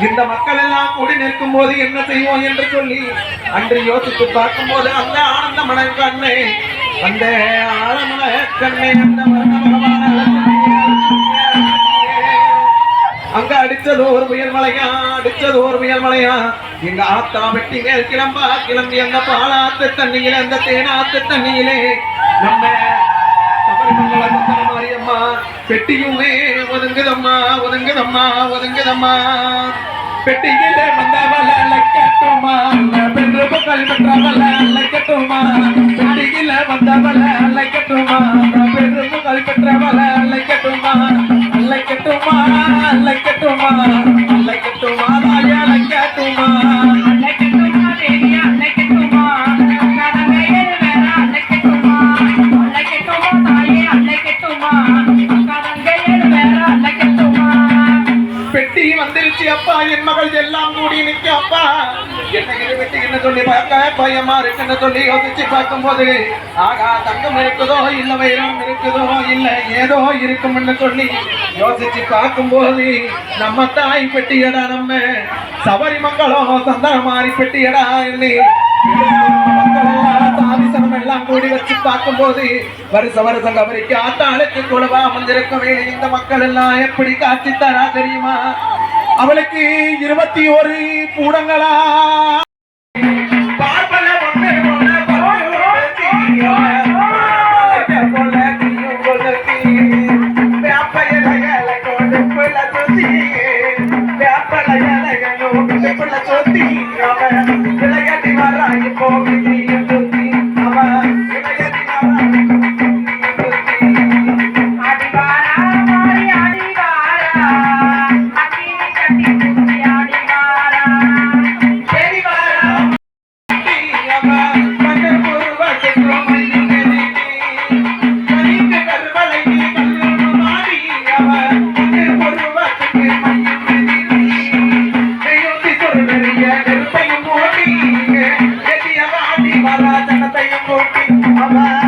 இந்த மக்கள் எல்லாம் கூடி நிற்கும் போது என்ன செய்வோம் என்று சொல்லி அன்று யோசித்து பார்க்கும் போது அந்த ஆனந்த மன கண்ணை அந்த ஆழமன கண்ணை அந்த அங்க அடிச்சது ஒரு புயல் மலையா எங்க ஆத்தா வெட்டி மேல் கிளம்பி அந்த பாலாத்து தண்ணியில அந்த தேனாத்து தண்ணியிலே நம்ம மாரியம்மா பெட்டியுமே ஒதுங்குதம்மா பெட்டியிலே வந்தவள அழைக்கட்டுமா பெற்று புகழ் பெற்றவள அழைக்கட்டுமா பெட்டியில வந்தவள அழைக்கட்டுமா பெற்று புகழ் பெற்றவள அழைக்கட்டுமா தாய அழைக்கட்டுமா பெட்டி வந்துருச்சு அப்பா என் மகள் எல்லாம் கூடி நிக்க அப்பா என்ன சொல்லி பார்க்க பயமா இருக்குன்னு சொல்லி யோசிச்சு பார்க்கும் போது ஆகா தங்கம் இருக்குதோ இல்ல வைரம் இருக்குதோ இல்ல ஏதோ இருக்கும்னு சொல்லி யோசிச்சு பார்க்கும் போது நம்ம தாய் பெட்டியடா நம்ம சபரி மங்களம் சந்தன மாறி பெட்டியடா இல்லை சாதிசனம் எல்லாம் கூடி வச்சு பார்க்கும் போது வருஷம் கவரிக்கு ஆத்தாளுக்கு குழுவா வந்திருக்க வேலை இந்த மக்கள் எல்லாம் எப்படி காட்சி தரா தெரியுமா அவளுக்கு 21 பூடங்களா Bye-bye.